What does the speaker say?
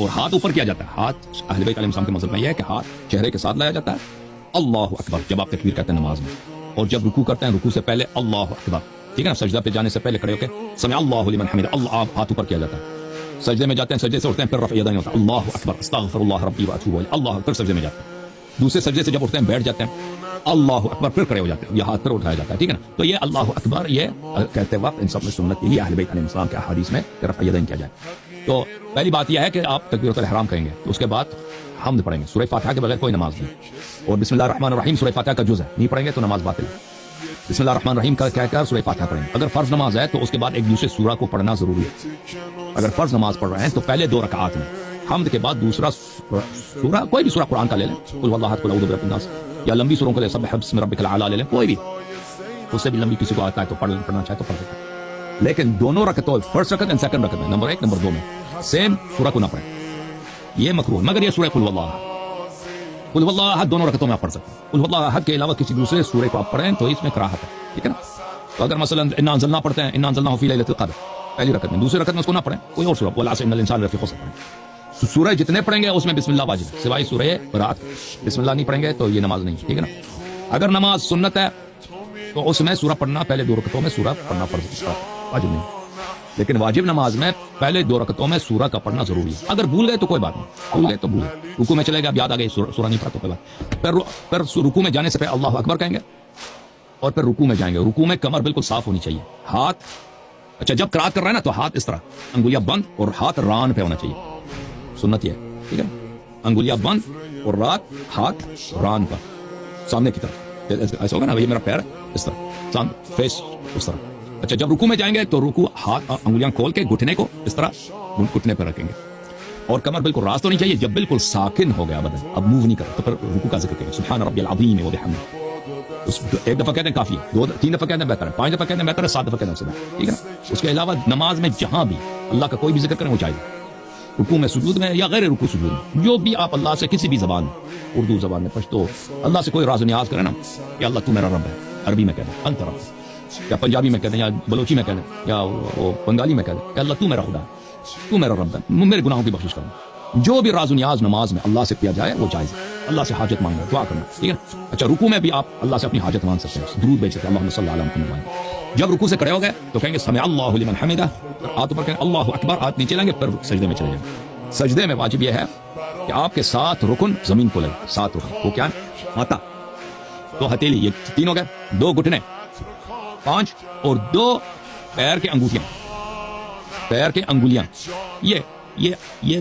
اور ہاتھ اوپر کیا جاتا ہے. ہاتھ اہل بیت علیہ السلام کے مذہب میں یہ ہے کہ ہاتھ چہرے کے ساتھ لایا جاتا ہے. اللہ اکبر جب آپ تکبیر کہتے ہیں نماز میں, اور جب رکوع کرتے ہیں رکوع سے پہلے اللہ اکبر, ٹھیک ہے نا, سجدہ پہ جانے سے پہلے کھڑے ہو کے سمع اللہ لمن حمدہ, اللہ ہاتھ اوپر کیا جاتا ہے. سجدے میں جاتے ہیں, سجدے سے اٹھتے ہیں, پھر رفع یدین ہوتا ہے, اللہ اکبر استغفر اللہ ربی واتوب الیہ, اللہ اکبر, سجدے میں جاتے ہیں. دوسرے سجدے سے جب اٹھتے ہیں بیٹھ جاتے ہیں, اللہ اکبر, پھر کھڑے ہو جاتے ہیں, یہ ہاتھ پھر اٹھایا جاتا ہے, ٹھیک ہے نا. تو یہ اللہ اکبر یہ کہتے وقت ان سب میں سنت یہی اہل بیت علیہ السلام کے احادیث میں رفع یدین کیا جائے. تو پہلی بات یہ ہے کہ آپ تکبیرۃ الاحرام کہیں گے, تو اس کے بعد حمد پڑھیں گے. سورہ فاتحہ کے بغیر کوئی نماز نہیں, اور بسم اللہ الرحمن الرحیم سورہ فاتحہ کا جز ہے, نہیں پڑھیں گے تو نماز باطل ہے. بسم اللہ الرحمن الرحیم کا کہہ کر سورہ فاتحہ پڑھیں گے. اگر فرض نماز ہے تو اس کے بعد ایک دوسرے سورہ کو پڑھنا ضروری ہے. اگر فرض نماز پڑھ رہے ہیں تو پہلے 2 رکعات میں حمد کے بعد دوسرا سورہ, کوئی بھی سورہ قرآن کا لے لیں, قل هو اللہ احد قل اعوذ برب الناس, یا لمبی سوروں کو لے سبح بسم ربک الاعلی لے لیں, کوئی بھی, اس سے بھی لمبی کسی کو آتا ہے تو پڑھنا چاہے تو پڑھ سکتے ہیں. لیکن دونوں رکعتوں, فرسٹ رکعت اینڈ سیکنڈ رکعت میں, نمبر 1 نمبر 2 میں سیم سورہ کو نہ پڑھیں, یہ مکروہ. مگر یہ سورہ قل هو اللہ احد دونوں رکعتوں میں آپ پڑھ سکتے ہیں. قل هو اللہ احد کے علاوہ کسی دوسرے سورے کو آپ پڑھیں تو اس میں کراہت ہے, ٹھیک ہے نا. تو اگر مثلا انا انزلنا پڑھتے ہیں, انا انزلناه فی لیلۃ القدر پہلی رکعت میں, دوسری رکعت میں اس کو نہ پڑھیں, کوئی اور سورہ, والعصر ان الانسان لفی خسر پڑھیں. سورہ جتنے پڑھیں گے اس میں بسم اللہ واجب ہے, سوائے سورہ برات, بسم اللہ نہیں پڑھیں گے تو یہ نماز نہیں, ٹھیک ہے نا. اگر نماز سنت ہے تو اس میں سورہ پڑھنا پہلے 2 رکعتوں میں سورہ پڑھنا فرض ہے, واجب نہیں. لیکن واجب نماز میں پہلے 2 رکعتوں میں سورہ کا پڑھنا ضروری ہے. اگر بھول گئے تو کوئی بات نہیں, بھول گئے تو بھول گئے, رکوع میں چلے گئے, اب یاد آ گئی سورہ نہیں پڑھا تو کوئی بات. پھر رکوع میں جانے سے پہلے اللہ اکبر کہیں گے, اور پھر رکوع میں جائیں گے. رکوع میں کمر بالکل صاف ہونی چاہیے, ہاتھ, اچھا جب قرات کر رہے ہیں نا تو ہاتھ اس طرح, انگلیاں بند اور ہاتھ ران پہ ہونا چاہیے, سنت یہ ہے, ٹھیک ہے. انگلیاں بند اور ہاتھ ران پر سامنے کی طرف, ایسا ہوگا نا, یہ میرا پیر اس طرح, فیس اس طرح. اچھا جب رکوع میں جائیں گے تو رکوع ہاتھ انگلیاں کھول کے گھٹنے کو اس طرح گھٹنے پہ رکھیں گے, اور کمر بالکل راست ہونی چاہیے. جب بالکل ساکن ہو گیا بدن, اب موو نہیں کرے, تو پھر رکوع کا ذکر کریں, سبحان ربی العظیم و بحمدہ. ایک دفعہ کہتے ہیں کافی ہے, 2-3 دفعہ کہتے ہیں بہتر ہے, 5 دفعہ کہتے ہیں بہتر ہے, 7 دفعہ کہتے ہیں اس سے بہتر, ٹھیک ہے نا. اس کے علاوہ نماز میں جہاں بھی اللہ کا کوئی بھی ذکر کریں وہ چاہیے, رکوع میں, سجود میں, یا غیر رکوع سجود میں, جو بھی آپ اللہ سے کسی بھی زبان میں, اردو زبان میں, پشتو, اللہ سے کوئی راز و نیاز کریں نا, کہ اللہ تو میرا رب ہے, عربی میں کہہ دیں انت رب, یا پنجابی میں کہہ دیں, یا بلوچی میں کہہ دیں, یا بنگالی میں کہہ دیں کہ اللہ تو میرا خدا ہے, تو میرا رب ہے, میرے گناہوں کی بخشش کرنا. جو بھی راز و نیاز نماز میں اللہ سے کیا جائے وہ جائز ہے. اللہ سے حاجت مانگنا, دعا کرنا, ٹھیک ہے. اچھا رکوع میں بھی آپ اللہ سے اپنی حاجت مانگ سکتے ہیں, درود بھیج سکتے ہیں, اللہم صلی علی محمد. جب رکوع سے کھڑے ہو گئے تو کہیں گے سمع اللہ لمن حمدہ, ہاتھ اوپر کہیں اللہ اکبر, ہاتھ نیچے لیں گے, پھر سجدے میں چلے جائیں. سجدے میں واجب یہ ہے کہ آپ کے 7 رکن زمین کو لگے, 7 رکن, وہ کیا ہے, ماتا, 2 ہتھیلی, یہ 3 ہو گئے, 2 گھٹنے, 5, اور 2 پیر کے انگوٹھیاں, پیر کے انگلیاں, یہ